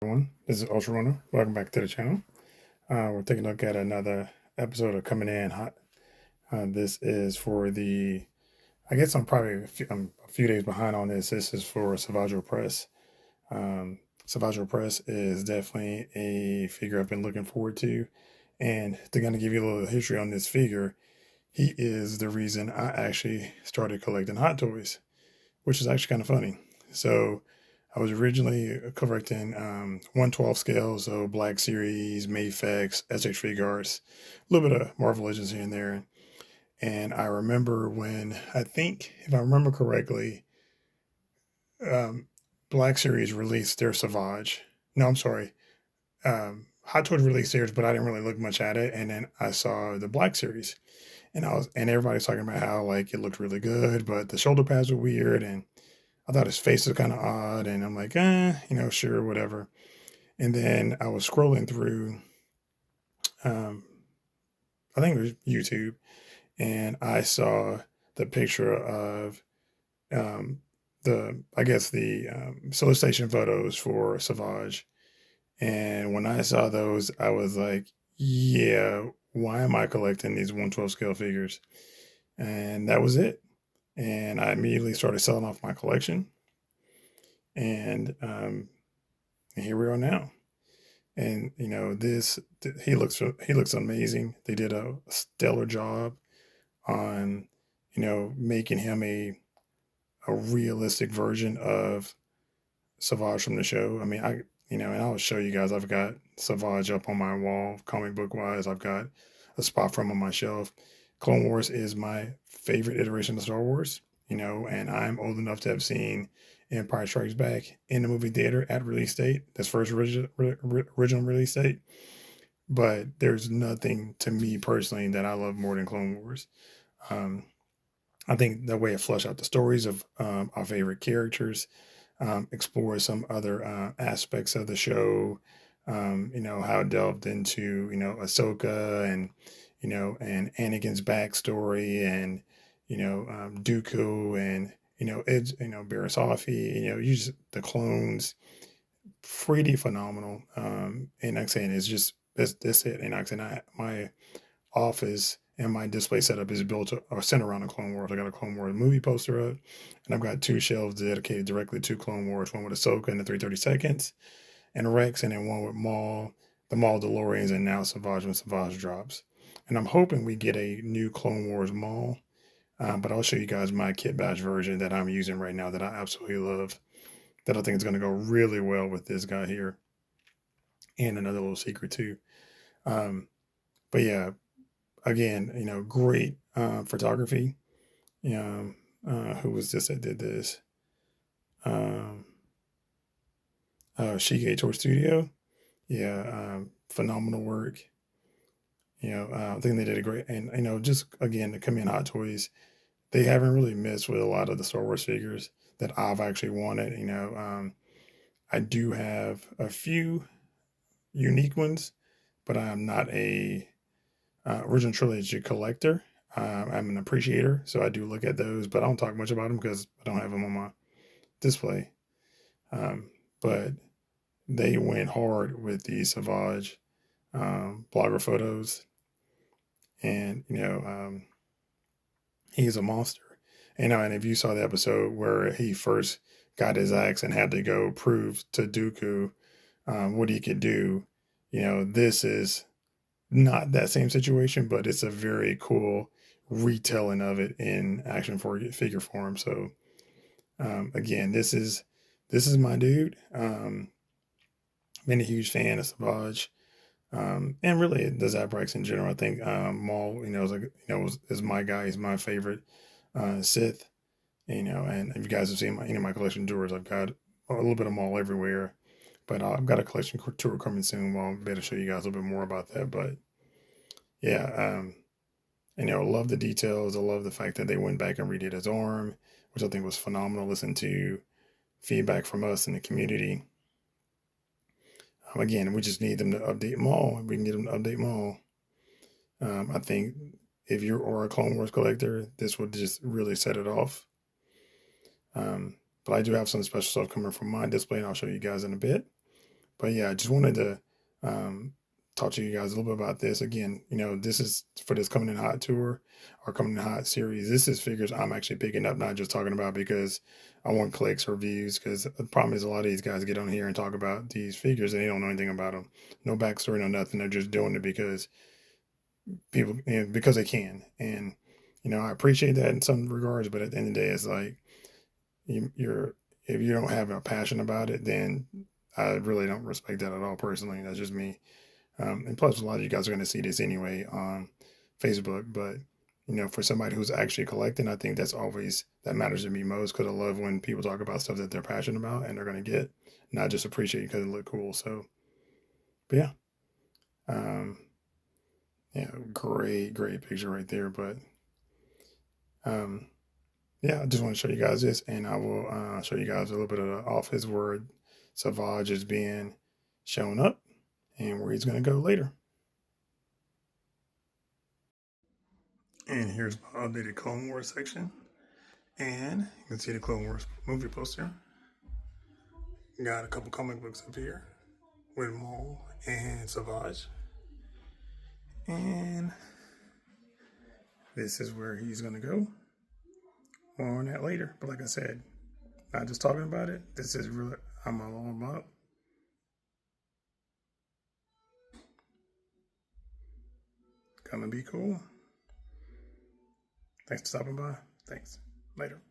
Everyone, this is Ultra Runner. Welcome back to the channel. We're taking a look at another episode of Coming In Hot. This is for the, I guess I'm a few days behind on this. This is for Savage Opress. Savage Opress is definitely a figure I've been looking forward to. And to kind of give you a little history on this figure, he is the reason I actually started collecting Hot Toys, which is actually kind of funny. So I was originally collecting 112 scale, so Black Series, Mayfex, SH Figuarts, a little bit of Marvel Legends here and there. And I remember when, I think, if I remember correctly, um, Black Series released their Savage. No, I'm sorry. Hot Toys released theirs, but I didn't really look much at it. And then I saw the Black Series, and everybody's talking about how like it looked really good, but the shoulder pads were weird, and I thought his face was kind of odd, and I'm like, sure, whatever. And then I was scrolling through, um, I think it was YouTube, and I saw the picture of um, I guess the solicitation photos for Savage. And when I saw those, I was like, yeah, why am I collecting these 112 scale figures? And that was it. And I immediately started selling off my collection. And here we are now. And this he looks amazing. They did a stellar job on making him a realistic version of Savage from the show. I mean, and I'll show you guys. I've got Savage up on my wall, comic book wise. I've got a spot for him on my shelf. Clone Wars is my favorite iteration of Star Wars. And I'm old enough to have seen Empire Strikes Back in the movie theater at release date. That's first original release date. But there's nothing to me personally that I love more than Clone Wars. Um, I think the way it fleshed out the stories of our favorite characters, explore some other aspects of the show. How it delved into Ahsoka and Anakin's backstory, and Dooku, and it's Barriss Offee. You just the clones, pretty phenomenal. And like I'm saying, it's just that's it. And like I said, my office and my display setup is built or centered around the Clone Wars. I got a Clone Wars movie poster up, and I've got two shelves dedicated directly to Clone Wars. One with Ahsoka and the 332nds and Rex, and then one with Maul, the Maul DeLoreans, and now Savage when Savage drops. And I'm hoping we get a new Clone Wars Maul. But I'll show you guys my kit bash version that I'm using right now that I absolutely love. That I think is going to go really well with this guy here. And another little secret too. Um, but yeah, again, great photography. Who was this that did this? Um, Shige Tour Studio. Yeah, phenomenal work. I think they did a great, and just again to come in Hot Toys, they haven't really missed with a lot of the Star Wars figures that I've actually wanted. I do have a few unique ones, but I'm not a original trilogy collector. I'm an appreciator, so I do look at those, but I don't talk much about them because I don't have them on my display. But they went hard with the Savage blogger photos, and he's a monster. And if you saw the episode where he first got his axe and had to go prove to Dooku what he could do, this is not that same situation, but it's a very cool retelling of it in action figure form. So again, this is my dude. Been a huge fan of Savage, and really the Zabraks in general. I think Maul, is my guy. He's my favorite Sith. And if you guys have seen my collection tours, I've got a little bit of Maul everywhere. But I've got a collection tour coming soon. Well, I'll be able to show you guys a little bit more about that. But yeah, I love the details. I love the fact that they went back and redid his arm, which I think was phenomenal. Listen to feedback from us in the community. Again, we just need them to update Maul. We can get them to update Maul. I think if you are a Clone Wars collector, this would just really set it off. But I do have some special stuff coming from my display, and I'll show you guys in a bit. But yeah, I just wanted to um, talk to you guys a little bit about this. Again, this is for this Coming in Hot tour or Coming in Hot series. This is figures I'm actually picking up, not just talking about because I want clicks or views. Because the problem is a lot of these guys get on here and talk about these figures and they don't know anything about them. No backstory, no nothing. They're just doing it because people, because they can. And, I appreciate that in some regards, but at the end of the day, it's like, you're if you don't have a passion about it, then I really don't respect that at all. Personally, that's just me. And plus, a lot of you guys are going to see this anyway on Facebook. But for somebody who's actually collecting, I think that matters to me most because I love when people talk about stuff that they're passionate about and they're going to get, not just appreciate because it look cool. So, but yeah, um, yeah, great picture right there. But um, yeah, I just want to show you guys this, and I will show you guys a little bit of the office where Savage is being shown up and where he's going to go later. And here's my updated Clone Wars section. And you can see the Clone Wars movie poster. Got a couple comic books up here with Maul and Savage. And this is where he's going to go. More on that later. But like I said, not just talking about it. This is really, I'm all about. Gonna be cool. Thanks for stopping by. Thanks. Later.